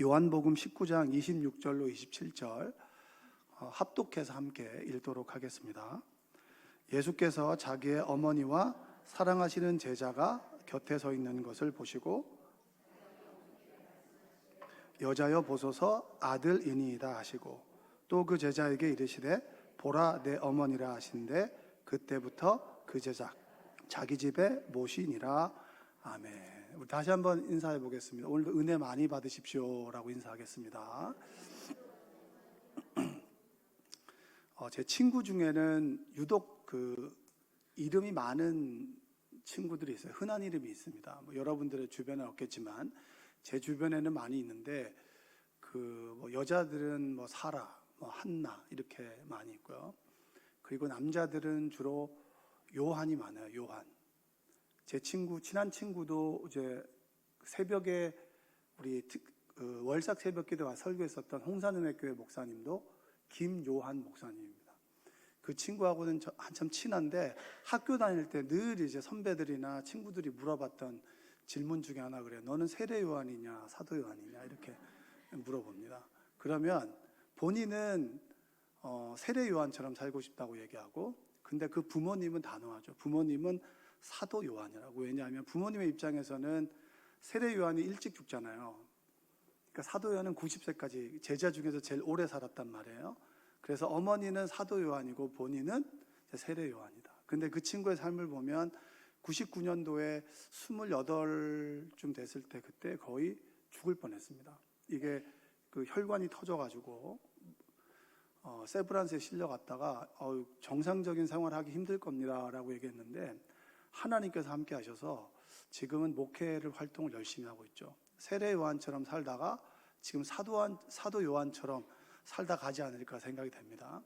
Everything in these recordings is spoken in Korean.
요한복음 19장 26절로 27절 합독해서 함께 읽도록 하겠습니다. 예수께서 자기의 어머니와 사랑하시는 제자가 곁에 서 있는 것을 보시고 여자여 보소서 아들이니이다 하시고 또 그 제자에게 이르시되 보라 내 어머니라 하신데 그때부터 그 제자 자기 집에 모시니라. 아멘. 우리 다시 한번 인사해 보겠습니다. 오늘도 은혜 많이 받으십시오라고 인사하겠습니다. 제 친구 중에는 유독 이름이 많은 친구들이 있어요. 흔한 이름이 있습니다. 여러분들의 주변에 없겠지만 제 주변에는 많이 있는데 여자들은 사라, 한나 이렇게 많이 있고요. 그리고 남자들은 주로 요한이 많아요. 요한. 제 친한 친구도 이제 새벽에 우리 월삭 새벽기도와 설교했었던 홍산은혜교회 목사님도 김요한 목사님입니다. 그 친구하고는 한참 친한데 학교 다닐 때 늘 이제 선배들이나 친구들이 물어봤던 질문 중에 하나 그래요. 너는 세례 요한이냐 사도 요한이냐 이렇게 물어봅니다. 그러면 본인은 세례 요한처럼 살고 싶다고 얘기하고, 근데 그 부모님은 단호하죠. 부모님은 사도 요한이라고. 왜냐하면 부모님의 입장에서는 세례 요한이 일찍 죽잖아요. 그러니까 사도 요한은 90세까지 제자 중에서 제일 오래 살았단 말이에요. 그래서 어머니는 사도 요한이고 본인은 세례 요한이다. 근데 그 친구의 삶을 보면 99년도에 28쯤 됐을 때 그때 거의 죽을 뻔했습니다. 이게 혈관이 터져가지고 세브란스에 실려갔다가 정상적인 생활하기 힘들 겁니다 라고 얘기했는데 하나님께서 함께 하셔서 지금은 목회를 활동을 열심히 하고 있죠. 세례 요한처럼 살다가 지금 사도 요한처럼 살다 가지 않을까 생각이 됩니다.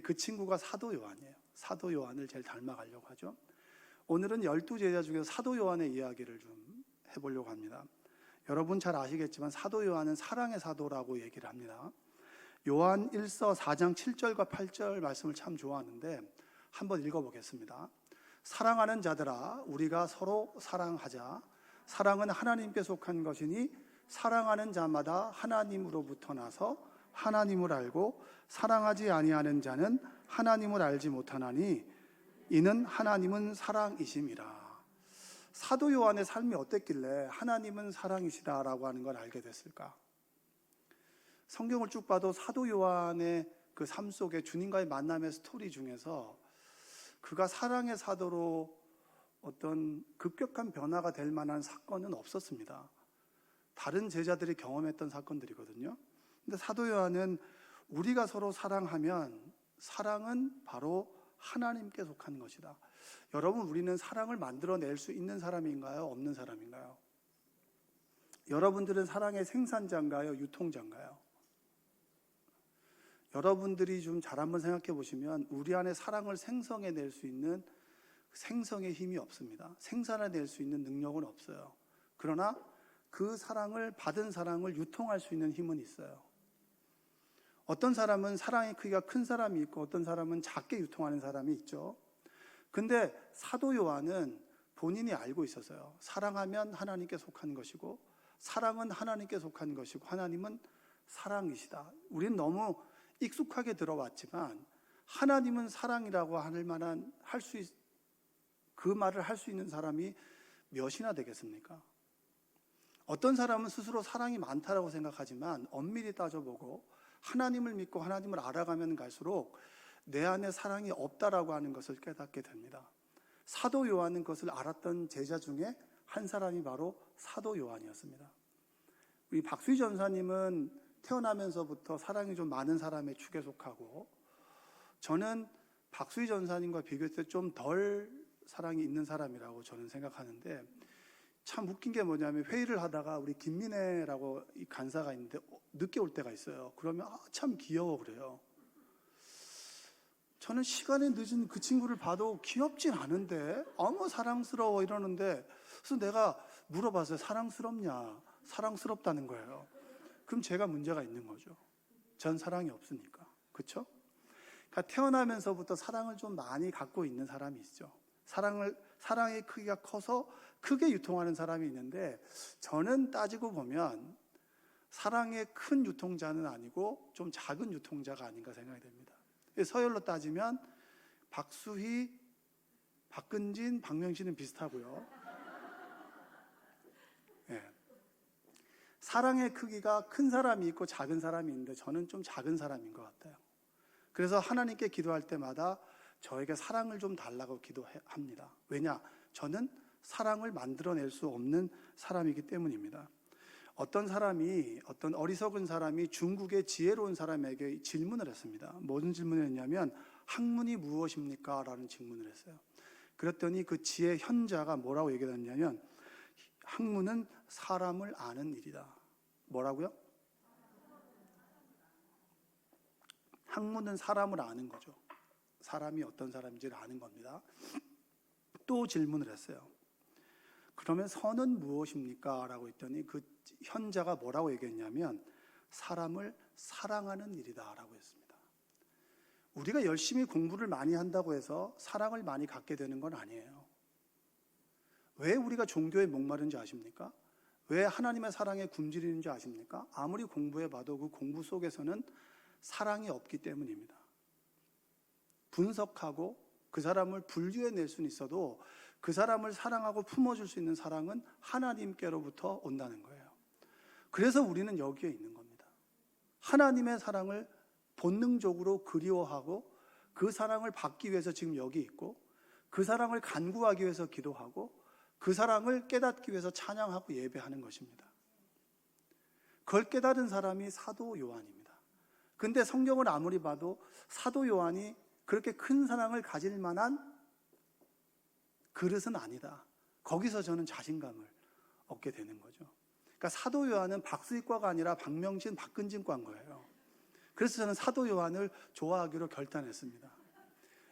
그 친구가 사도 요한이에요. 사도 요한을 제일 닮아가려고 하죠. 오늘은 12제자 중에서 사도 요한의 이야기를 좀 해보려고 합니다. 여러분 잘 아시겠지만 사도 요한은 사랑의 사도라고 얘기를 합니다. 요한 1서 4장 7절과 8절 말씀을 참 좋아하는데 한번 읽어보겠습니다. 사랑하는 자들아 우리가 서로 사랑하자. 사랑은 하나님께 속한 것이니 사랑하는 자마다 하나님으로부터 나서 하나님을 알고 사랑하지 아니하는 자는 하나님을 알지 못하나니 이는 하나님은 사랑이심이라. 사도 요한의 삶이 어땠길래 하나님은 사랑이시다라고 하는 걸 알게 됐을까? 성경을 쭉 봐도 사도 요한의 그 삶 속에 주님과의 만남의 스토리 중에서 그가 사랑의 사도로 어떤 급격한 변화가 될 만한 사건은 없었습니다. 다른 제자들이 경험했던 사건들이거든요. 근데 사도 요한은 우리가 서로 사랑하면 사랑은 바로 하나님께 속한 것이다. 여러분, 우리는 사랑을 만들어낼 수 있는 사람인가요? 없는 사람인가요? 여러분들은 사랑의 생산자인가요? 유통자인가요? 여러분들이 좀 잘 한번 생각해 보시면 우리 안에 사랑을 생성해낼 수 있는 생성의 힘이 없습니다. 생산해낼 수 있는 능력은 없어요. 그러나 그 사랑을 받은 사랑을 유통할 수 있는 힘은 있어요. 어떤 사람은 사랑의 크기가 큰 사람이 있고 어떤 사람은 작게 유통하는 사람이 있죠. 근데 사도 요한은 본인이 알고 있었어요. 사랑하면 하나님께 속한 것이고 사랑은 하나님께 속한 것이고 하나님은 사랑이시다. 우리는 너무 익숙하게 들어왔지만 하나님은 사랑이라고 할 만한 그 말을 할 수 있는 사람이 몇이나 되겠습니까? 어떤 사람은 스스로 사랑이 많다라고 생각하지만 엄밀히 따져보고 하나님을 믿고 하나님을 알아가면 갈수록 내 안에 사랑이 없다라고 하는 것을 깨닫게 됩니다. 사도 요한은 그것을 알았던 제자 중에 한 사람이 바로 사도 요한이었습니다. 우리 박수희 전사님은 태어나면서부터 사랑이 좀 많은 사람의 축에 속하고 저는 박수희 전사님과 비교했을 때 좀 덜 사랑이 있는 사람이라고 저는 생각하는데 참 웃긴 게 뭐냐면 회의를 하다가 우리 김민혜라고 이 간사가 있는데 늦게 올 때가 있어요. 그러면 참 귀여워 그래요. 저는 시간이 늦은 그 친구를 봐도 귀엽진 않은데 사랑스러워 이러는데 그래서 내가 물어봤어요. 사랑스럽냐? 사랑스럽다는 거예요. 그럼 제가 문제가 있는 거죠. 전 사랑이 없으니까. 그렇죠? 그러니까 태어나면서부터 사랑을 좀 많이 갖고 있는 사람이 있죠. 사랑의 크기가 커서 크게 유통하는 사람이 있는데 저는 따지고 보면 사랑의 큰 유통자는 아니고 좀 작은 유통자가 아닌가 생각이 됩니다. 서열로 따지면 박수희, 박근진, 박명신은 비슷하고요. 예. 사랑의 크기가 큰 사람이 있고 작은 사람이 있는데 저는 좀 작은 사람인 것 같아요. 그래서 하나님께 기도할 때마다 저에게 사랑을 좀 달라고 기도합니다. 왜냐? 저는 사랑을 만들어낼 수 없는 사람이기 때문입니다. 어떤 어리석은 사람이 중국의 지혜로운 사람에게 질문을 했습니다. 무슨 질문을 했냐면 학문이 무엇입니까? 라는 질문을 했어요. 그랬더니 그 지혜 현자가 뭐라고 얘기했냐면 학문은 사람을 아는 일이다. 뭐라고요? 학문은 사람을 아는 거죠. 사람이 어떤 사람인지를 아는 겁니다. 또 질문을 했어요. 그러면 선은 무엇입니까? 라고 했더니 그 현자가 뭐라고 얘기했냐면 사람을 사랑하는 일이다 라고 했습니다. 우리가 열심히 공부를 많이 한다고 해서 사랑을 많이 갖게 되는 건 아니에요. 왜 우리가 종교에 목마른지 아십니까? 왜 하나님의 사랑에 굶주리는지 아십니까? 아무리 공부해봐도 그 공부 속에서는 사랑이 없기 때문입니다. 분석하고 그 사람을 분류해낼 수는 있어도 그 사람을 사랑하고 품어줄 수 있는 사랑은 하나님께로부터 온다는 거예요. 그래서 우리는 여기에 있는 겁니다. 하나님의 사랑을 본능적으로 그리워하고 그 사랑을 받기 위해서 지금 여기 있고 그 사랑을 간구하기 위해서 기도하고 그 사랑을 깨닫기 위해서 찬양하고 예배하는 것입니다. 그걸 깨달은 사람이 사도 요한입니다. 근데 성경을 아무리 봐도 사도 요한이 그렇게 큰 사랑을 가질 만한 그릇은 아니다. 거기서 저는 자신감을 얻게 되는 거죠. 그러니까 사도 요한은 박수익과가 아니라 박명신, 박근진과인 거예요. 그래서 저는 사도 요한을 좋아하기로 결단했습니다.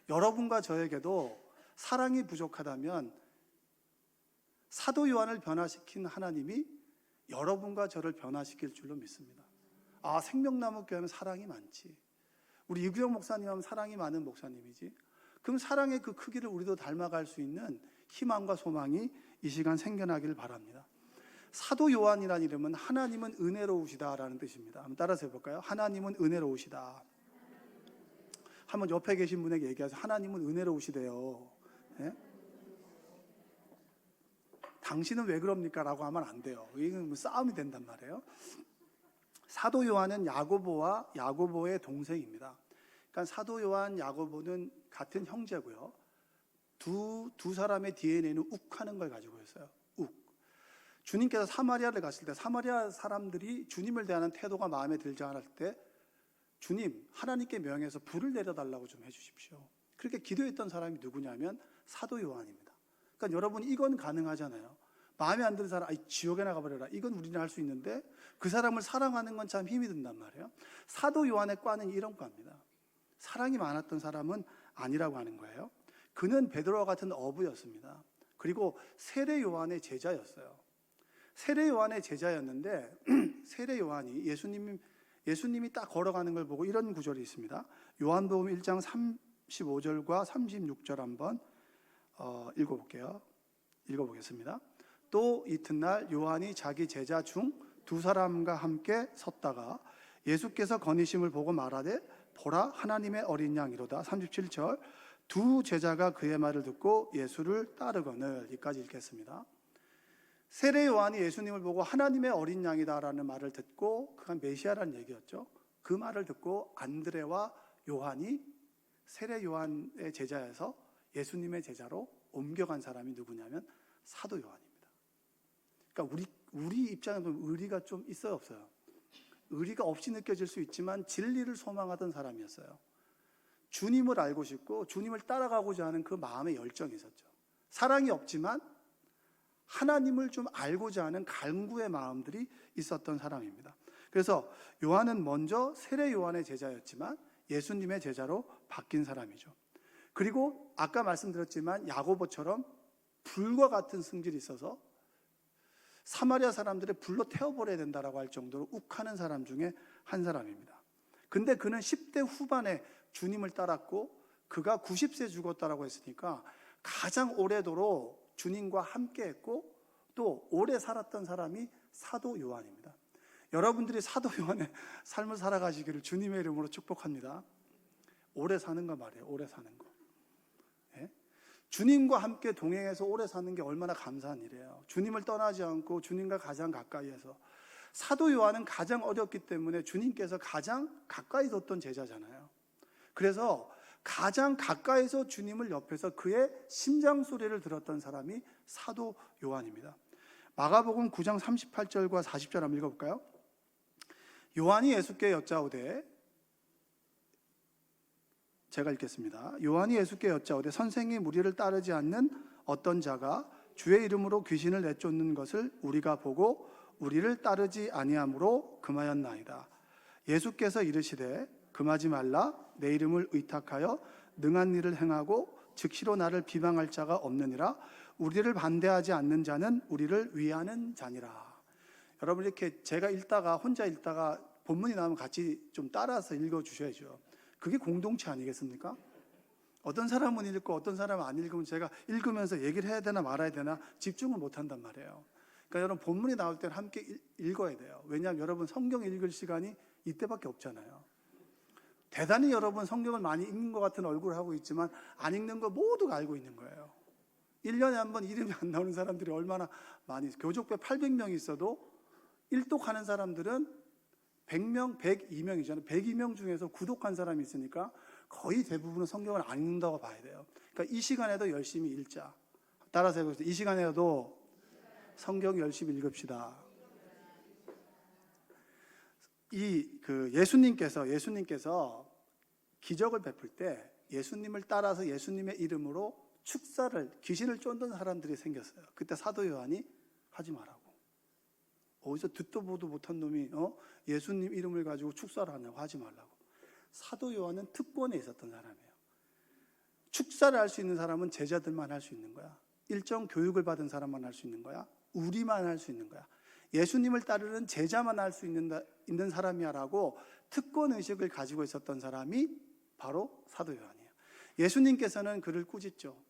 여러분과 저에게도 사랑이 부족하다면 사도 요한을 변화시킨 하나님이 여러분과 저를 변화시킬 줄로 믿습니다. 아, 생명나무 교회는 사랑이 많지. 우리 이구영 목사님 하면 사랑이 많은 목사님이지. 그럼 사랑의 그 크기를 우리도 닮아갈 수 있는 희망과 소망이 이 시간 생겨나기를 바랍니다. 사도 요한이라는 이름은 하나님은 은혜로우시다라는 뜻입니다. 한번 따라서 해볼까요? 하나님은 은혜로우시다. 한번 옆에 계신 분에게 얘기하세요. 하나님은 은혜로우시대요. 네? 당신은 왜 그럽니까? 라고 하면 안 돼요. 이건 싸움이 된단 말이에요. 사도 요한은 야고보와 야고보의 동생입니다. 그러니까 사도 요한, 야고보는 같은 형제고요. 두 사람의 DNA는 욱하는 걸 가지고 있어요. 욱. 주님께서 사마리아를 갔을 때 사마리아 사람들이 주님을 대하는 태도가 마음에 들지 않을 때 주님, 하나님께 명해서 불을 내려달라고 좀 해주십시오. 그렇게 기도했던 사람이 누구냐면 사도 요한입니다. 그러니까 여러분 이건 가능하잖아요. 마음에 안 드는 사람, 지옥에 나가버려라. 이건 우리는 할 수 있는데 그 사람을 사랑하는 건 참 힘이 든단 말이에요. 사도 요한의 과는 이런 과입니다. 사랑이 많았던 사람은 아니라고 하는 거예요. 그는 베드로와 같은 어부였습니다. 그리고 세례 요한의 제자였어요. 세례 요한의 제자였는데 세례 요한이 예수님이 딱 걸어가는 걸 보고 이런 구절이 있습니다. 요한복음 1장 35절과 36절 한번 읽어보겠습니다. 또 이튿날 요한이 자기 제자 중 두 사람과 함께 섰다가 예수께서 거니심을 보고 말하되 보라 하나님의 어린 양이로다. 37절 두 제자가 그의 말을 듣고 예수를 따르거늘. 여기까지 읽겠습니다. 세례 요한이 예수님을 보고 하나님의 어린 양이다라는 말을 듣고 그가 메시아라는 얘기였죠. 그 말을 듣고 안드레와 요한이 세례 요한의 제자에서 예수님의 제자로 옮겨간 사람이 누구냐면 사도 요한입니다. 그러니까 우리 입장에서 보면 의리가 좀 있어요, 없어요? 의리가 없이 느껴질 수 있지만 진리를 소망하던 사람이었어요. 주님을 알고 싶고 주님을 따라가고자 하는 그 마음의 열정이 있었죠. 사랑이 없지만 하나님을 좀 알고자 하는 간구의 마음들이 있었던 사람입니다. 그래서 요한은 먼저 세례 요한의 제자였지만 예수님의 제자로 바뀐 사람이죠. 그리고 아까 말씀드렸지만 야고보처럼 불과 같은 성질이 있어서 사마리아 사람들의 불로 태워버려야 된다라고 할 정도로 욱하는 사람 중에 한 사람입니다. 근데 그는 10대 후반에 주님을 따랐고 그가 90세 죽었다라고 했으니까 가장 오래도록 주님과 함께 했고 또 오래 살았던 사람이 사도 요한입니다. 여러분들이 사도 요한의 삶을 살아가시기를 주님의 이름으로 축복합니다. 오래 사는 거 말이에요. 오래 사는 거. 예? 주님과 함께 동행해서 오래 사는 게 얼마나 감사한 일이에요. 주님을 떠나지 않고 주님과 가장 가까이에서. 사도 요한은 가장 어렸기 때문에 주님께서 가장 가까이 뒀던 제자잖아요. 그래서 가장 가까이서 주님을 옆에서 그의 심장 소리를 들었던 사람이 사도 요한입니다. 마가복음 9장 38절과 40절 한번 읽어볼까요? 요한이 예수께 여짜오되, 제가 읽겠습니다. 요한이 예수께 여짜오되 선생님, 우리를 따르지 않는 어떤 자가 주의 이름으로 귀신을 내쫓는 것을 우리가 보고 우리를 따르지 아니함으로 금하였나이다. 예수께서 이르시되 금하지 말라. 내 이름을 의탁하여 능한 일을 행하고 즉시로 나를 비방할 자가 없느니라. 우리를 반대하지 않는 자는 우리를 위하는 자니라. 여러분, 이렇게 제가 읽다가 혼자 읽다가 본문이 나오면 같이 좀 따라서 읽어주셔야죠. 그게 공동체 아니겠습니까? 어떤 사람은 읽고 어떤 사람은 안 읽으면 제가 읽으면서 얘기를 해야 되나 말아야 되나 집중을 못한단 말이에요. 그러니까 여러분, 본문이 나올 때는 함께 읽어야 돼요. 왜냐하면 여러분 성경 읽을 시간이 이때밖에 없잖아요. 대단히 여러분 성경을 많이 읽는 것 같은 얼굴을 하고 있지만 안 읽는 거 모두가 알고 있는 거예요. 1년에 한 번 이름이 안 나오는 사람들이 얼마나 많이, 교족배 800명 있어도 일독하는 사람들은 100명, 102명이잖아요. 102명 중에서 구독한 사람이 있으니까 거의 대부분은 성경을 안 읽는다고 봐야 돼요. 그러니까 이 시간에도 열심히 읽자. 따라서 해보세요. 이 시간에도 성경 열심히 읽읍시다. 예수님께서 기적을 베풀 때 예수님을 따라서 예수님의 이름으로 귀신을 쫓는 사람들이 생겼어요. 그때 사도 요한이 하지 말라고. 어디서 듣도 보도 못한 놈이 예수님 이름을 가지고 축사를 하냐고, 하지 말라고. 사도 요한은 특권에 있었던 사람이에요. 축사를 할 수 있는 사람은 제자들만 할 수 있는 거야. 일정 교육을 받은 사람만 할 수 있는 거야. 우리만 할 수 있는 거야. 예수님을 따르는 제자만 할 수 있는 사람이야라고 특권의식을 가지고 있었던 사람이 바로 사도 요한이에요. 예수님께서는 그를 꾸짖죠.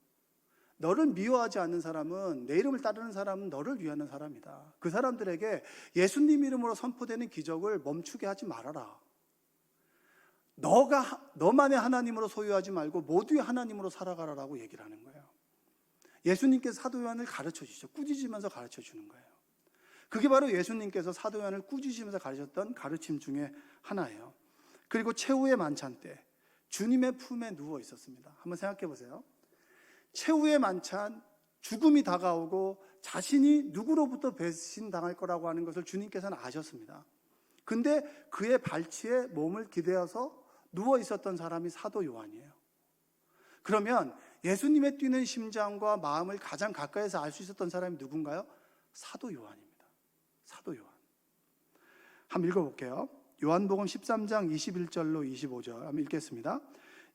너를 미워하지 않는 사람은, 내 이름을 따르는 사람은 너를 위하는 사람이다. 그 사람들에게 예수님 이름으로 선포되는 기적을 멈추게 하지 말아라. 너만의 하나님으로 소유하지 말고 모두의 하나님으로 살아가라라고 얘기를 하는 거예요. 예수님께서 사도 요한을 가르쳐 주시죠. 꾸짖으면서 가르쳐 주는 거예요. 그게 바로 예수님께서 사도 요한을 꾸짖으면서 가르쳤던 가르침 중에 하나예요. 그리고 최후의 만찬 때 주님의 품에 누워 있었습니다. 한번 생각해 보세요. 최후의 만찬, 죽음이 다가오고 자신이 누구로부터 배신당할 거라고 하는 것을 주님께서는 아셨습니다. 근데 그의 발치에 몸을 기대어서 누워 있었던 사람이 사도 요한이에요. 그러면 예수님의 뛰는 심장과 마음을 가장 가까이서 알 수 있었던 사람이 누군가요? 사도 요한입니다. 사도 요한. 한번 읽어볼게요. 요한복음 13장 21절로 25절 한번 읽겠습니다.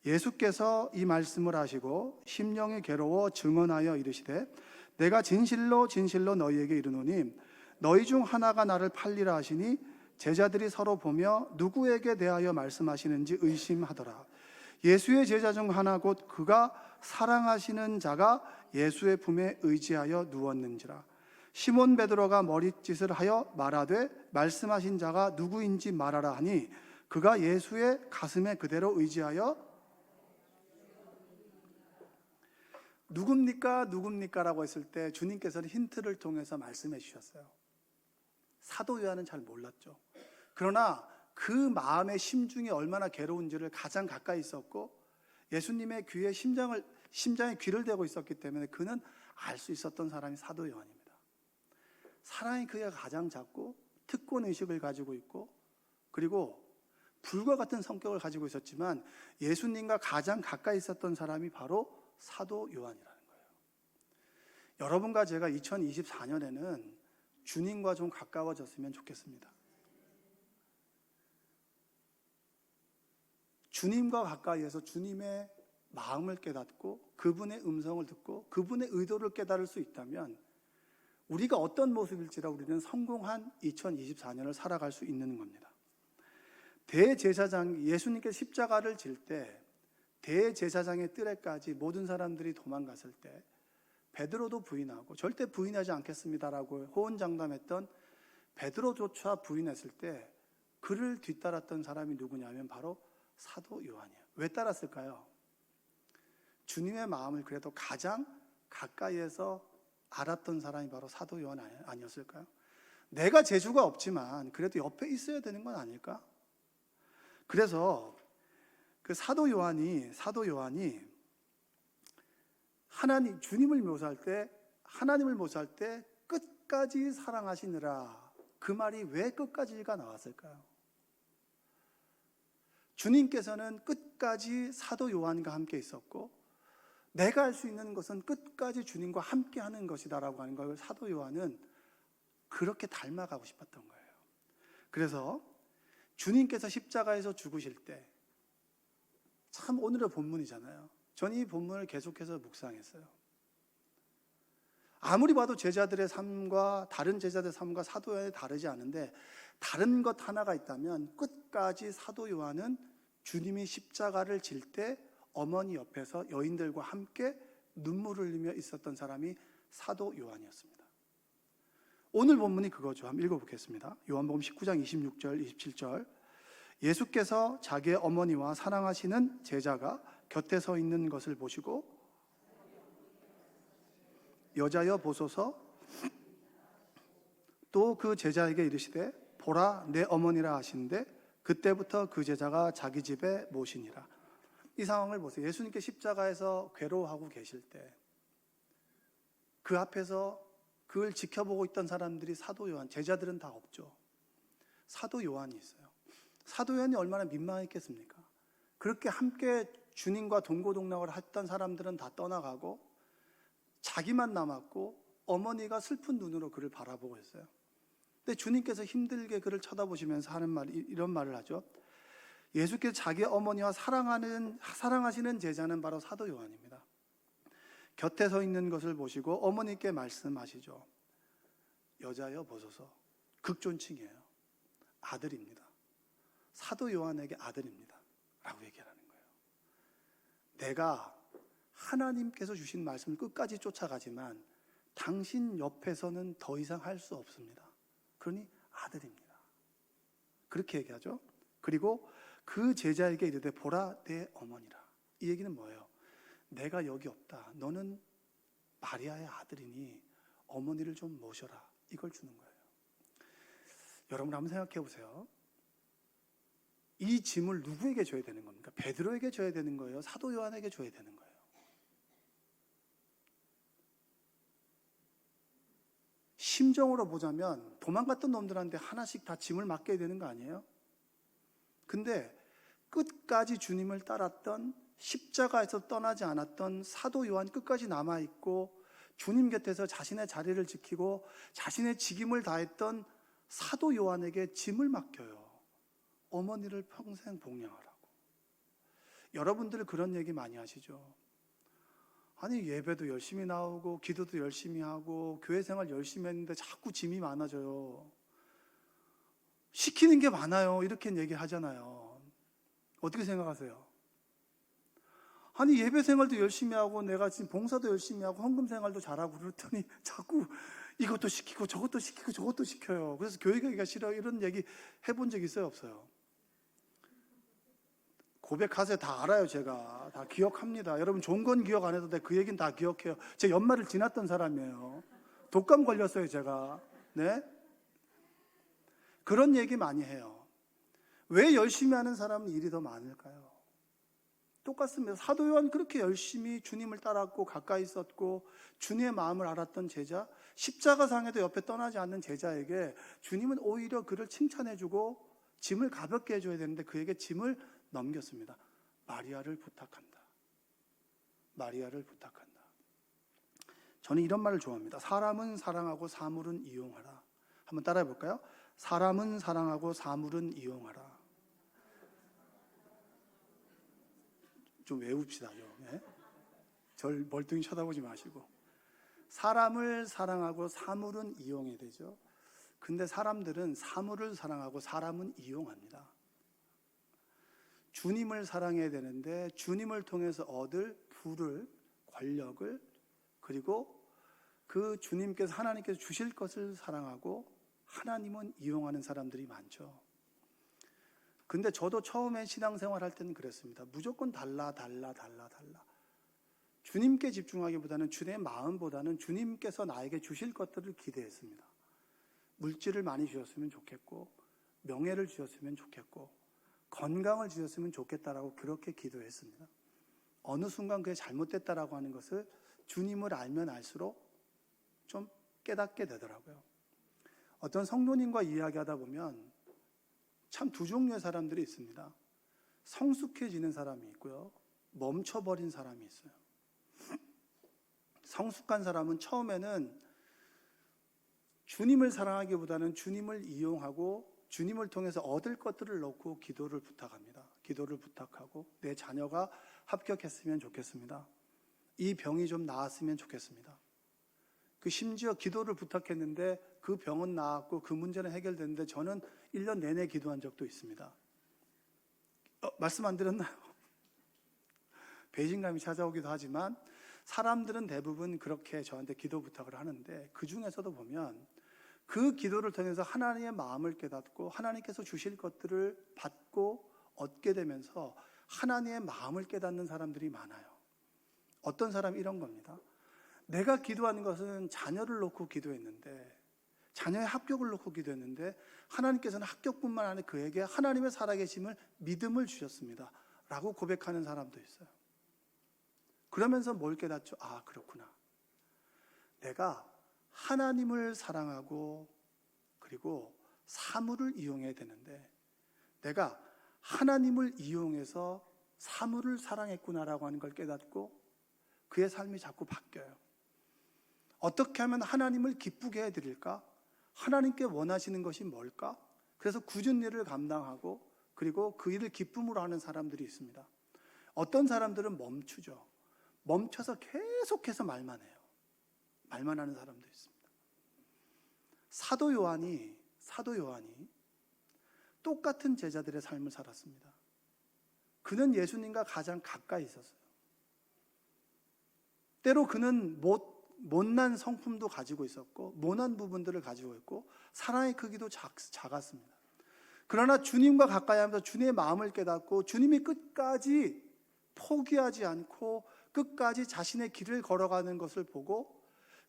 예수께서 이 말씀을 하시고 심령이 괴로워 증언하여 이르시되 내가 진실로 진실로 너희에게 이르노니 너희 중 하나가 나를 팔리라 하시니 제자들이 서로 보며 누구에게 대하여 말씀하시는지 의심하더라. 예수의 제자 중 하나 곧 그가 사랑하시는 자가 예수의 품에 의지하여 누웠는지라. 시몬 베드로가 머릿짓을 하여 말하되 말씀하신 자가 누구인지 말하라 하니 그가 예수의 가슴에 그대로 의지하여 누굽니까? 누굽니까? 라고 했을 때 주님께서는 힌트를 통해서 말씀해 주셨어요. 사도 요한은 잘 몰랐죠. 그러나 그 마음의 심중이 얼마나 괴로운지를 가장 가까이 있었고 예수님의 귀에 심장에 귀를 대고 있었기 때문에 그는 알 수 있었던 사람이 사도 요한입니다. 사랑이 그가 가장 작고 특권의식을 가지고 있고 그리고 불과 같은 성격을 가지고 있었지만 예수님과 가장 가까이 있었던 사람이 바로 사도 요한이라는 거예요. 여러분과 제가 2024년에는 주님과 좀 가까워졌으면 좋겠습니다. 주님과 가까이에서 주님의 마음을 깨닫고 그분의 음성을 듣고 그분의 의도를 깨달을 수 있다면 우리가 어떤 모습일지라 우리는 성공한 2024년을 살아갈 수 있는 겁니다. 대제사장, 예수님께서 십자가를 질 때 대제사장의 뜰에까지 모든 사람들이 도망갔을 때 베드로도 부인하고 절대 부인하지 않겠습니다라고 호언장담했던 베드로조차 부인했을 때 그를 뒤따랐던 사람이 누구냐면 바로 사도 요한이에요. 왜 따랐을까요? 주님의 마음을 그래도 가장 가까이에서 알았던 사람이 바로 사도 요한 아니었을까요? 내가 재주가 없지만 그래도 옆에 있어야 되는 건 아닐까? 그래서 그 사도 요한이 주님을 묘사할 때, 하나님을 묘사할 때 끝까지 사랑하시느라, 그 말이 왜 끝까지가 나왔을까요? 주님께서는 끝까지 사도 요한과 함께 있었고, 내가 할 수 있는 것은 끝까지 주님과 함께 하는 것이다라고 하는 걸 사도 요한은 그렇게 닮아가고 싶었던 거예요. 그래서 주님께서 십자가에서 죽으실 때, 참 오늘의 본문이잖아요. 전 이 본문을 계속해서 묵상했어요. 아무리 봐도 제자들의 삶과 다른 제자들의 삶과 사도 요한이 다르지 않은데, 다른 것 하나가 있다면 끝까지 사도 요한은 주님이 십자가를 질 때 어머니 옆에서 여인들과 함께 눈물을 흘리며 있었던 사람이 사도 요한이었습니다. 오늘 본문이 그거죠. 한번 읽어보겠습니다. 요한복음 19장 26절 27절. 예수께서 자기의 어머니와 사랑하시는 제자가 곁에 서 있는 것을 보시고 여자여 보소서, 또 그 제자에게 이르시되 보라 내 어머니라 하시는데 그때부터 그 제자가 자기 집에 모시니라. 이 상황을 보세요. 예수님께 십자가에서 괴로워하고 계실 때 그 앞에서 그걸 지켜보고 있던 사람들이 사도 요한, 제자들은 다 없죠. 사도 요한이 있어요. 사도 요한이 얼마나 민망했겠습니까? 그렇게 함께 주님과 동고동락을 했던 사람들은 다 떠나가고 자기만 남았고 어머니가 슬픈 눈으로 그를 바라보고 있어요. 근데 주님께서 힘들게 그를 쳐다보시면서 하는 말이 이런 말을 하죠. 예수께서 자기 어머니와 사랑하시는 제자는 바로 사도 요한입니다. 곁에 서 있는 것을 보시고 어머니께 말씀하시죠. 여자여 보소서. 극존칭이에요. 아들입니다. 사도 요한에게 아들입니다 라고 얘기하는 거예요. 내가 하나님께서 주신 말씀을 끝까지 쫓아가지만 당신 옆에서는 더 이상 할 수 없습니다. 그러니 아들입니다. 그렇게 얘기하죠. 그리고 그 제자에게 이르되 보라 내 어머니라. 이 얘기는 뭐예요? 내가 여기 없다. 너는 마리아의 아들이니 어머니를 좀 모셔라. 이걸 주는 거예요. 여러분 한번 생각해 보세요. 이 짐을 누구에게 줘야 되는 겁니까? 베드로에게 줘야 되는 거예요? 사도 요한에게 줘야 되는 거예요? 심정으로 보자면 도망갔던 놈들한테 하나씩 다 짐을 맡겨야 되는 거 아니에요? 근데 끝까지 주님을 따랐던, 십자가에서 떠나지 않았던 사도 요한, 끝까지 남아있고 주님 곁에서 자신의 자리를 지키고 자신의 직임을 다했던 사도 요한에게 짐을 맡겨요. 어머니를 평생 복양하라고. 여러분들 그런 얘기 많이 하시죠. 아니 예배도 열심히 나오고 기도도 열심히 하고 교회 생활 열심히 했는데 자꾸 짐이 많아져요. 시키는 게 많아요. 이렇게 얘기하잖아요. 어떻게 생각하세요? 아니 예배 생활도 열심히 하고 내가 지금 봉사도 열심히 하고 헌금 생활도 잘하고 그랬더니 자꾸 이것도 시키고 저것도 시키고 저것도 시켜요. 그래서 교회 가기가 싫어요. 이런 얘기 해본 적 있어요? 없어요? 고백하세요. 다 알아요. 제가 다 기억합니다. 여러분 좋은 건 기억 안 해도 돼. 그 얘기는 다 기억해요. 제 연말을 지났던 사람이에요. 독감 걸렸어요. 제가. 네? 그런 얘기 많이 해요. 왜 열심히 하는 사람은 일이 더 많을까요? 똑같습니다. 사도 요한 그렇게 열심히 주님을 따랐고 가까이 있었고 주님의 마음을 알았던 제자, 십자가상에도 옆에 떠나지 않는 제자에게 주님은 오히려 그를 칭찬해주고 짐을 가볍게 해줘야 되는데 그에게 짐을 넘겼습니다. 마리아를 부탁한다. 마리아를 부탁한다. 저는 이런 말을 좋아합니다. 사람은 사랑하고 사물은 이용하라. 한번 따라해 볼까요? 사람은 사랑하고 사물은 이용하라. 좀 외웁시다. 네? 절 멀뚱히 쳐다보지 마시고. 사람을 사랑하고 사물은 이용해야 되죠. 근데 사람들은 사물을 사랑하고 사람은 이용합니다. 주님을 사랑해야 되는데 주님을 통해서 얻을 부를, 권력을, 그리고 그 주님께서, 하나님께서 주실 것을 사랑하고 하나님은 이용하는 사람들이 많죠. 근데 저도 처음에 신앙생활 할 때는 그랬습니다. 무조건 달라. 주님께 집중하기보다는 주님의 마음보다는 주님께서 나에게 주실 것들을 기대했습니다. 물질을 많이 주셨으면 좋겠고, 명예를 주셨으면 좋겠고, 건강을 주셨으면 좋겠다라고 그렇게 기도했습니다. 어느 순간 그게 잘못됐다라고 하는 것을 주님을 알면 알수록 좀 깨닫게 되더라고요. 어떤 성도님과 이야기하다 보면 참 두 종류의 사람들이 있습니다. 성숙해지는 사람이 있고요, 멈춰버린 사람이 있어요. 성숙한 사람은 처음에는 주님을 사랑하기보다는 주님을 이용하고 주님을 통해서 얻을 것들을 놓고 기도를 부탁합니다. 기도를 부탁하고 내 자녀가 합격했으면 좋겠습니다. 이 병이 좀 나았으면 좋겠습니다. 심지어 기도를 부탁했는데 그 병은 나았고 그 문제는 해결됐는데 저는 1년 내내 기도한 적도 있습니다. 말씀 안 드렸나요? 배신감이 찾아오기도 하지만 사람들은 대부분 그렇게 저한테 기도 부탁을 하는데, 그 중에서도 보면 그 기도를 통해서 하나님의 마음을 깨닫고 하나님께서 주실 것들을 받고 얻게 되면서 하나님의 마음을 깨닫는 사람들이 많아요. 어떤 사람이 이런 겁니다. 내가 기도하는 것은 자녀를 놓고 기도했는데, 자녀의 합격을 놓고 기도했는데 하나님께서는 합격뿐만 아니라 그에게 하나님의 살아계심을, 믿음을 주셨습니다 라고 고백하는 사람도 있어요. 그러면서 뭘 깨닫죠? 아, 그렇구나. 내가 하나님을 사랑하고 그리고 사물을 이용해야 되는데 내가 하나님을 이용해서 사물을 사랑했구나라고 하는 걸 깨닫고 그의 삶이 자꾸 바뀌어요. 어떻게 하면 하나님을 기쁘게 해드릴까? 하나님께 원하시는 것이 뭘까? 그래서 굳은 일을 감당하고 그리고 그 일을 기쁨으로 하는 사람들이 있습니다. 어떤 사람들은 멈추죠. 멈춰서 계속해서 말만 해요. 말만 하는 사람도 있습니다. 사도 요한이 똑같은 제자들의 삶을 살았습니다. 그는 예수님과 가장 가까이 있었어요. 때로 그는 못난 성품도 가지고 있었고 모난 부분들을 가지고 있고 사랑의 크기도 작았습니다. 그러나 주님과 가까이 하면서 주님의 마음을 깨닫고 주님이 끝까지 포기하지 않고 끝까지 자신의 길을 걸어가는 것을 보고,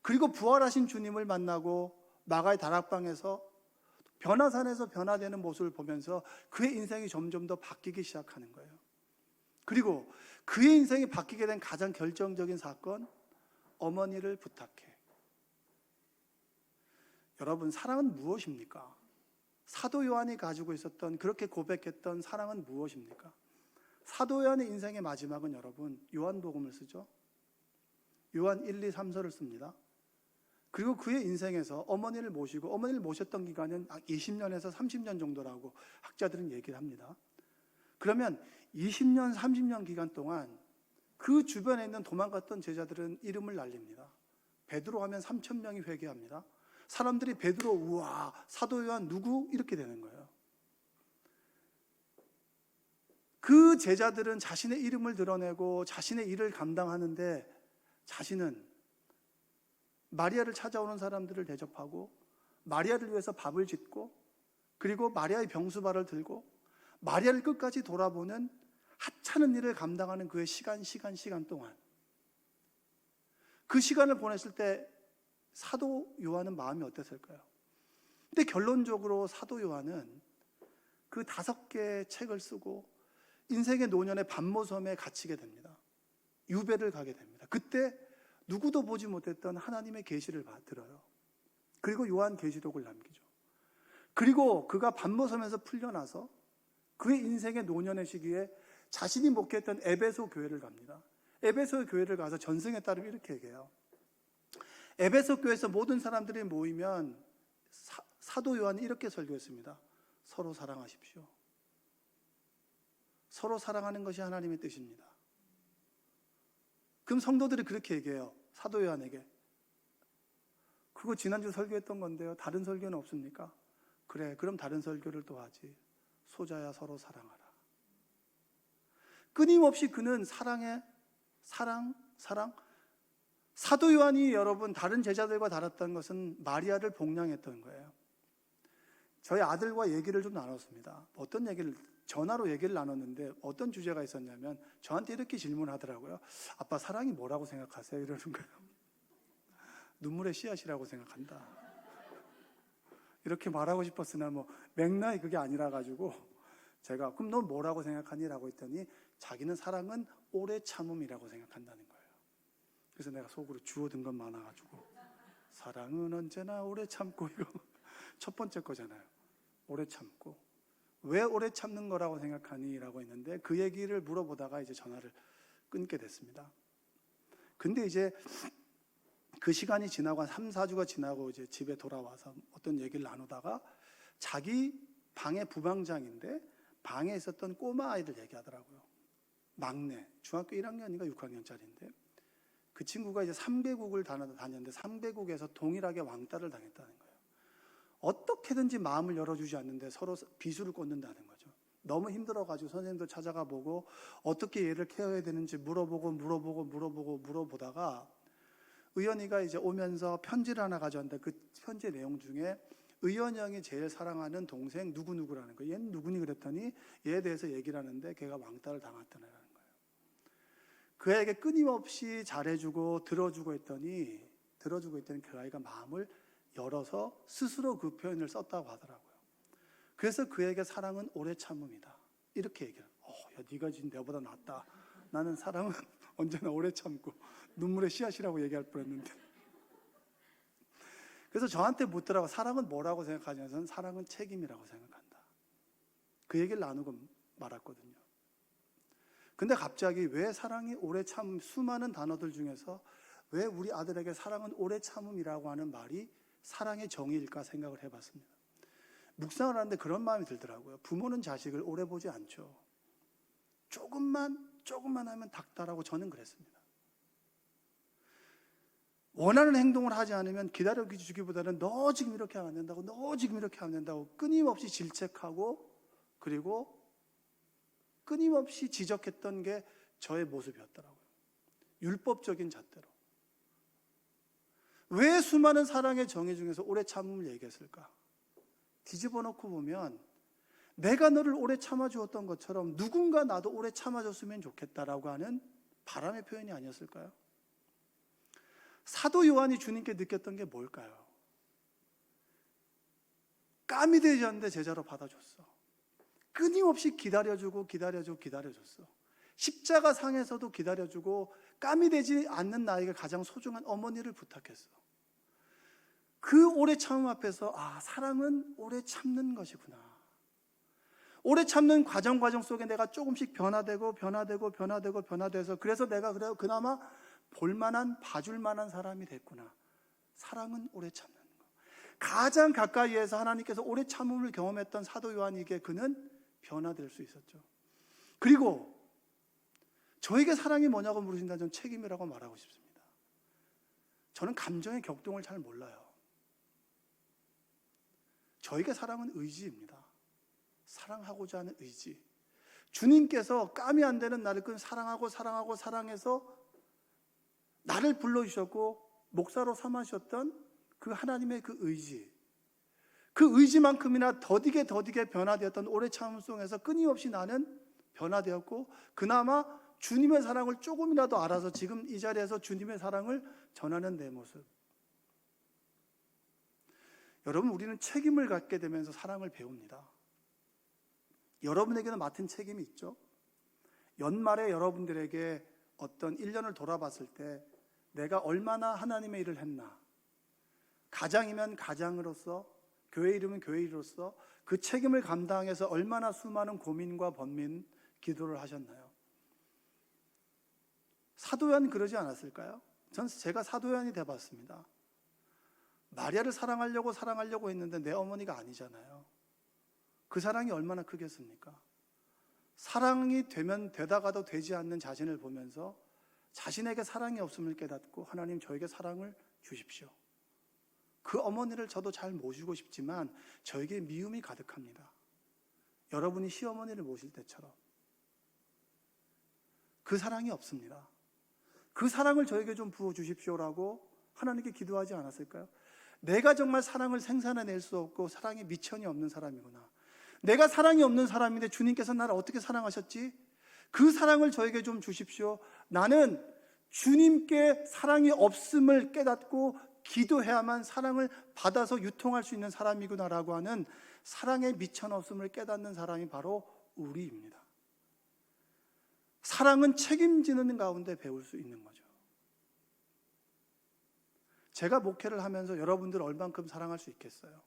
그리고 부활하신 주님을 만나고 마가의 다락방에서 변화산에서 변화되는 모습을 보면서 그의 인생이 점점 더 바뀌기 시작하는 거예요. 그리고 그의 인생이 바뀌게 된 가장 결정적인 사건, 어머니를 부탁해. 여러분, 사랑은 무엇입니까? 사도 요한이 가지고 있었던, 그렇게 고백했던 사랑은 무엇입니까? 사도 요한의 인생의 마지막은 여러분 요한복음을 쓰죠. 요한 1, 2, 3서를 씁니다. 그리고 그의 인생에서 어머니를 모셨던 기간은 20년에서 30년 정도라고 학자들은 얘기를 합니다. 그러면 20년, 30년 기간 동안 그 주변에 있는 도망갔던 제자들은 이름을 날립니다. 베드로 하면 3,000명이 회개합니다. 사람들이 베드로, 우와, 사도 요한 누구? 이렇게 되는 거예요. 그 제자들은 자신의 이름을 드러내고 자신의 일을 감당하는데 자신은 마리아를 찾아오는 사람들을 대접하고 마리아를 위해서 밥을 짓고 그리고 마리아의 병수발을 들고 마리아를 끝까지 돌아보는 하찮은 일을 감당하는 그의 시간 동안 그 시간을 보냈을 때 사도 요한은 마음이 어땠을까요? 근데 결론적으로 사도 요한은 그 5개의 책을 쓰고 인생의 노년의 반모섬에 갇히게 됩니다. 유배를 가게 됩니다. 그때 누구도 보지 못했던 하나님의 계시를 들어요. 그리고 요한계시록을 남기죠. 그리고 그가 반모섬에서 풀려나서 그의 인생의 노년의 시기에 자신이 목회했던 에베소 교회를 갑니다. 에베소 교회를 가서 전승에 따르면 이렇게 얘기해요. 에베소 교회에서 모든 사람들이 모이면 사도 요한이 이렇게 설교했습니다. 서로 사랑하십시오. 서로 사랑하는 것이 하나님의 뜻입니다. 그럼 성도들이 그렇게 얘기해요. 사도 요한에게. 그거 지난주 설교했던 건데요. 다른 설교는 없습니까? 그래, 그럼 다른 설교를 또 하지. 소자야 서로 사랑하라. 끊임없이 그는 사랑. 사도 요한이 여러분 다른 제자들과 다랐던 것은 마리아를 복량했던 거예요. 저희 아들과 얘기를 좀 나눴습니다. 어떤 얘기를, 전화로 얘기를 나눴는데 어떤 주제가 있었냐면 저한테 이렇게 질문하더라고요. 아빠, 사랑이 뭐라고 생각하세요? 이러는 거예요. 눈물의 씨앗이라고 생각한다. 이렇게 말하고 싶었으나 뭐 맥락이 그게 아니라 가지고 제가 그럼 넌 뭐라고 생각하니? 라고 했더니 자기는 사랑은 오래 참음이라고 생각한다는 거예요. 그래서 내가 속으로 주워든 것 많아가지고 사랑은 언제나 오래 참고, 이거 첫 번째 거잖아요. 오래 참고. 왜 오래 참는 거라고 생각하니? 라고 했는데 그 얘기를 물어보다가 이제 전화를 끊게 됐습니다. 근데 이제 그 시간이 지나고 한 3, 4주가 지나고 이제 집에 돌아와서 어떤 얘기를 나누다가 자기 방의 부방장인데 방에 있었던 꼬마 아이들 얘기하더라고요. 막내, 중학교 1학년인가 6학년짜리인데 그 친구가 이제 3개국을 다녔는데 3개국에서 동일하게 왕따를 당했다는 거예요. 어떻게든지 마음을 열어주지 않는데 서로 비수를 꽂는다는 거죠. 너무 힘들어가지고 선생님도 찾아가 보고 어떻게 얘를 케어해야 되는지 물어보다가 의연이가 이제 오면서 편지를 하나 가져왔는데 그 편지 내용 중에 의연이 형이 제일 사랑하는 동생 누구누구라는 거예요. 얘는 누구니? 그랬더니 얘에 대해서 얘기를 하는데 걔가 왕따를 당했다는 거예요. 그 아이에게 끊임없이 잘해주고 들어주고 했더니 그 아이가 마음을 열어서 스스로 그 표현을 썼다고 하더라고요. 그래서 그에게 사랑은 오래 참음이다. 이렇게 얘기해요. 야, 네가 지금 내보다 낫다. 나는 사랑은 언제나 오래 참고 눈물의 씨앗이라고 얘기할 뻔했는데. 그래서 저한테 묻더라고. 사랑은 뭐라고 생각하냐면 저는 사랑은 책임이라고 생각한다. 그 얘기를 나누고 말았거든요. 근데 갑자기 왜 사랑이 오래 참음, 수많은 단어들 중에서 왜 우리 아들에게 사랑은 오래 참음이라고 하는 말이 사랑의 정의일까 생각을 해봤습니다. 묵상을 하는데 그런 마음이 들더라고요. 부모는 자식을 오래 보지 않죠. 조금만 하면 닥달하고 저는 그랬습니다. 원하는 행동을 하지 않으면 기다려주기보다는 너 지금 이렇게 하면 안 된다고, 너 지금 이렇게 하면 된다고 끊임없이 질책하고 그리고 끊임없이 지적했던 게 저의 모습이었더라고요. 율법적인 잣대로. 왜 수많은 사랑의 정의 중에서 오래 참음을 얘기했을까? 뒤집어 놓고 보면 내가 너를 오래 참아주었던 것처럼 누군가 나도 오래 참아줬으면 좋겠다라고 하는 바람의 표현이 아니었을까요? 사도 요한이 주님께 느꼈던 게 뭘까요? 깜이 되지 않는데 제자로 받아줬어. 끊임없이 기다려주고 기다려줬어. 십자가 상에서도 기다려주고 깜이 되지 않는 나에게 가장 소중한 어머니를 부탁했어. 그 오래 참음 앞에서 사랑은 오래 참는 것이구나. 오래 참는 과정 속에 내가 조금씩 변화돼서 그래서 내가 그나마 볼만한, 봐줄만한 사람이 됐구나. 사랑은 오래 참는 것. 가장 가까이에서 하나님께서 오래 참음을 경험했던 사도 요한에게 그는 변화될 수 있었죠. 그리고 저에게 사랑이 뭐냐고 물으신다면 저는 책임이라고 말하고 싶습니다. 저는 감정의 격동을 잘 몰라요. 저에게 사랑은 의지입니다. 사랑하고자 하는 의지. 주님께서 깜이 안 되는 나를 사랑해서 나를 불러주셨고 목사로 삼으셨던 그 하나님의 그 의지, 그 의지만큼이나 더디게 변화되었던 오래 참음 속에서 끊임없이 나는 변화되었고 그나마 주님의 사랑을 조금이라도 알아서 지금 이 자리에서 주님의 사랑을 전하는 내 모습. 여러분, 우리는 책임을 갖게 되면서 사랑을 배웁니다. 여러분에게는 맡은 책임이 있죠. 연말에 여러분들에게 어떤 1년을 돌아봤을 때 내가 얼마나 하나님의 일을 했나, 가장이면 가장으로서, 교회 이름은 교회 일로서 그 책임을 감당해서 얼마나 수많은 고민과 번민, 기도를 하셨나요? 사도 요한 그러지 않았을까요? 제가 사도 요한이 돼봤습니다. 마리아를 사랑하려고 했는데 내 어머니가 아니잖아요. 그 사랑이 얼마나 크겠습니까? 사랑이 되다가도 되지 않는 자신을 보면서 자신에게 사랑이 없음을 깨닫고 하나님 저에게 사랑을 주십시오. 그 어머니를 저도 잘 모시고 싶지만 저에게 미움이 가득합니다. 여러분이 시어머니를 모실 때처럼 그 사랑이 없습니다. 그 사랑을 저에게 좀 부어주십시오라고 하나님께 기도하지 않았을까요? 내가 정말 사랑을 생산해낼 수 없고 사랑에 미천이 없는 사람이구나. 내가 사랑이 없는 사람인데 주님께서 나를 어떻게 사랑하셨지? 그 사랑을 저에게 좀 주십시오. 나는 주님께 사랑이 없음을 깨닫고 기도해야만 사랑을 받아서 유통할 수 있는 사람이구나라고 하는 사랑의 미천 없음을 깨닫는 사람이 바로 우리입니다. 사랑은 책임지는 가운데 배울 수 있는 거죠. 제가 목회를 하면서 여러분들 얼만큼 사랑할 수 있겠어요?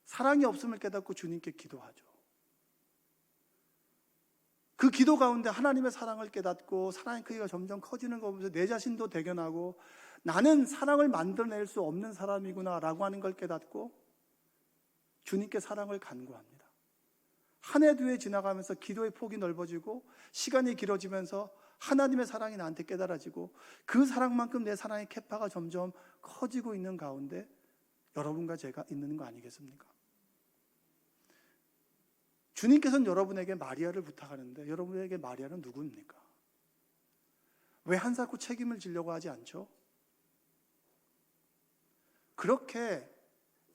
사랑이 없음을 깨닫고 주님께 기도하죠. 그 기도 가운데 하나님의 사랑을 깨닫고 사랑의 크기가 점점 커지는 거 보면서 내 자신도 대견하고 나는 사랑을 만들어낼 수 없는 사람이구나 라고 하는 걸 깨닫고 주님께 사랑을 간구합니다. 한 해 두 해 지나가면서 기도의 폭이 넓어지고 시간이 길어지면서 하나님의 사랑이 나한테 깨달아지고 그 사랑만큼 내 사랑의 캐파가 점점 커지고 있는 가운데 여러분과 제가 있는 거 아니겠습니까? 주님께서는 여러분에게 마리아를 부탁하는데 여러분에게 마리아는 누구입니까? 왜 한사코 책임을 지려고 하지 않죠? 그렇게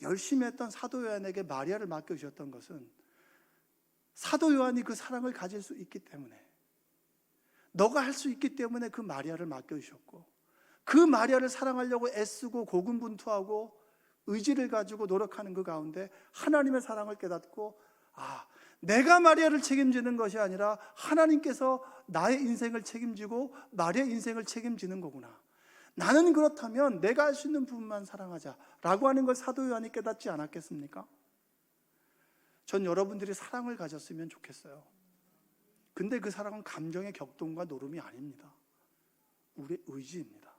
열심히 했던 사도 요한에게 마리아를 맡겨주셨던 것은 사도 요한이 그 사랑을 가질 수 있기 때문에, 너가 할 수 있기 때문에 그 마리아를 맡겨주셨고, 그 마리아를 사랑하려고 애쓰고 고군분투하고 의지를 가지고 노력하는 그 가운데 하나님의 사랑을 깨닫고, 내가 마리아를 책임지는 것이 아니라 하나님께서 나의 인생을 책임지고 마리아의 인생을 책임지는 거구나. 나는 그렇다면 내가 할 수 있는 부분만 사랑하자라고 하는 걸 사도 요한이 깨닫지 않았겠습니까? 전 여러분들이 사랑을 가졌으면 좋겠어요. 근데 그 사랑은 감정의 격동과 노름이 아닙니다. 우리의 의지입니다.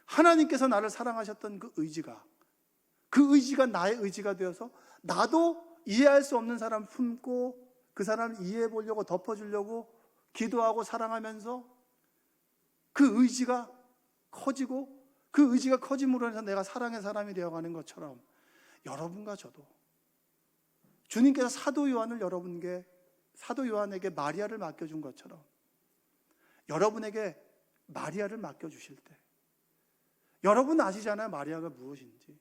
하나님께서 나를 사랑하셨던 그 의지가 나의 의지가 되어서 나도 이해할 수 없는 사람 품고 그 사람을 이해해 보려고 덮어주려고 기도하고 사랑하면서 그 의지가 커지고 그 의지가 커짐으로 해서 내가 사랑의 사람이 되어가는 것처럼 여러분과 저도 주님께서 사도 요한에게 마리아를 맡겨준 것처럼 여러분에게 마리아를 맡겨주실 때, 여러분 아시잖아요, 마리아가 무엇인지.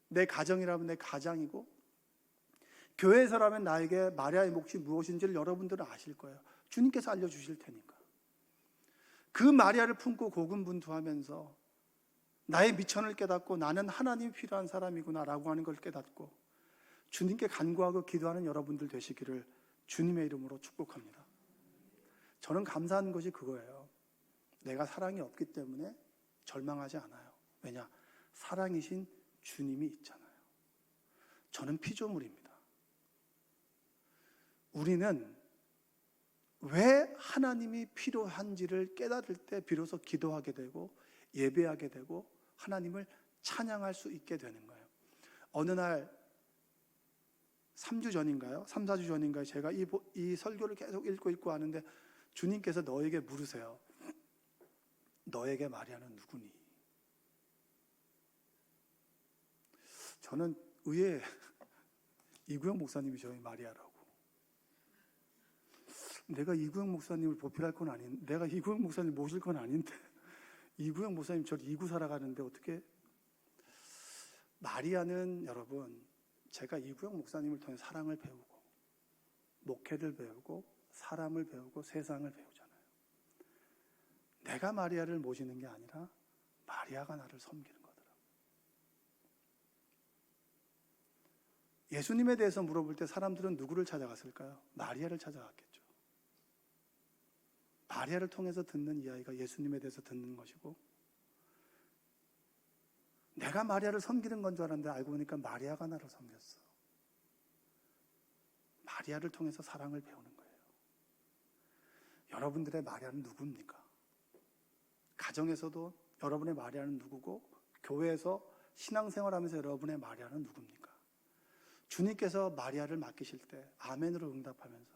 내 가정이라면 내 가장이고 교회에서라면 나에게 마리아의 몫이 무엇인지를 여러분들은 아실 거예요. 주님께서 알려주실 테니까. 그 마리아를 품고 고군분투하면서 나의 미천을 깨닫고 나는 하나님이 필요한 사람이구나 라고 하는 걸 깨닫고 주님께 간구하고 기도하는 여러분들 되시기를 주님의 이름으로 축복합니다. 저는 감사한 것이 그거예요. 내가 사랑이 없기 때문에 절망하지 않아요. 왜냐? 사랑이신 주님이 있잖아요. 저는 피조물입니다. 우리는 왜 하나님이 필요한지를 깨달을 때 비로소 기도하게 되고 예배하게 되고 하나님을 찬양할 수 있게 되는 거예요. 어느 날 3주 전인가요? 3, 4주 전인가요? 제가 이 설교를 계속 읽고 하는데 주님께서 너에게 물으세요. 너에게 마리아는 누구니? 저는 의외 이구영 목사님이 저희 마리아라고. 내가 이구영 목사님을 보필할 건 아닌데, 내가 이구영 목사님 모실 건 아닌데 이구영 목사님 저를 이구 살아가는데 어떻게? 마리아는 여러분, 제가 이구영 목사님을 통해 사랑을 배우고 목회를 배우고 사람을 배우고 세상을 배우잖아요. 내가 마리아를 모시는 게 아니라 마리아가 나를 섬기는 거더라고요. 예수님에 대해서 물어볼 때 사람들은 누구를 찾아갔을까요? 마리아를 찾아갔겠죠. 마리아를 통해서 듣는 이야기가 예수님에 대해서 듣는 것이고, 내가 마리아를 섬기는 건 줄 알았는데 알고 보니까 마리아가 나를 섬겼어. 마리아를 통해서 사랑을 배우는 거예요. 여러분들의 마리아는 누구입니까? 가정에서도 여러분의 마리아는 누구고, 교회에서 신앙생활하면서 여러분의 마리아는 누굽니까? 주님께서 마리아를 맡기실 때 아멘으로 응답하면서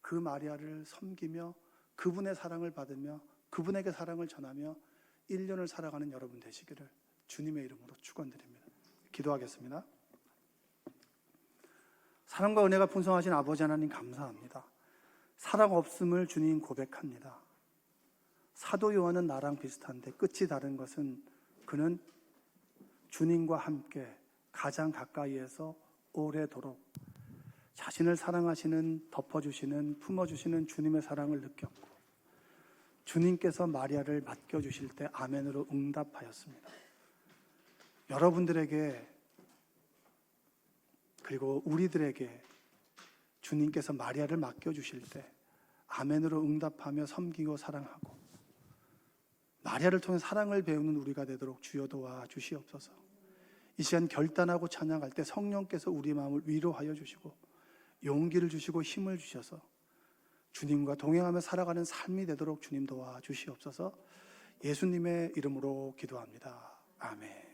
그 마리아를 섬기며 그분의 사랑을 받으며 그분에게 사랑을 전하며 1년을 살아가는 여러분 되시기를 주님의 이름으로 축원드립니다. 기도하겠습니다. 사랑과 은혜가 풍성하신 아버지 하나님 감사합니다. 사랑 없음을 주님 고백합니다. 사도 요한은 나랑 비슷한데 끝이 다른 것은 그는 주님과 함께 가장 가까이에서 오래도록 자신을 사랑하시는, 덮어주시는, 품어주시는 주님의 사랑을 느꼈고, 주님께서 마리아를 맡겨주실 때 아멘으로 응답하였습니다. 여러분들에게, 그리고 우리들에게 주님께서 마리아를 맡겨주실 때 아멘으로 응답하며 섬기고 사랑하고, 마리아를 통해 사랑을 배우는 우리가 되도록 주여 도와주시옵소서. 이 시간 결단하고 찬양할 때 성령께서 우리 마음을 위로하여 주시고 용기를 주시고 힘을 주셔서 주님과 동행하며 살아가는 삶이 되도록 주님 도와주시옵소서. 예수님의 이름으로 기도합니다. 아멘.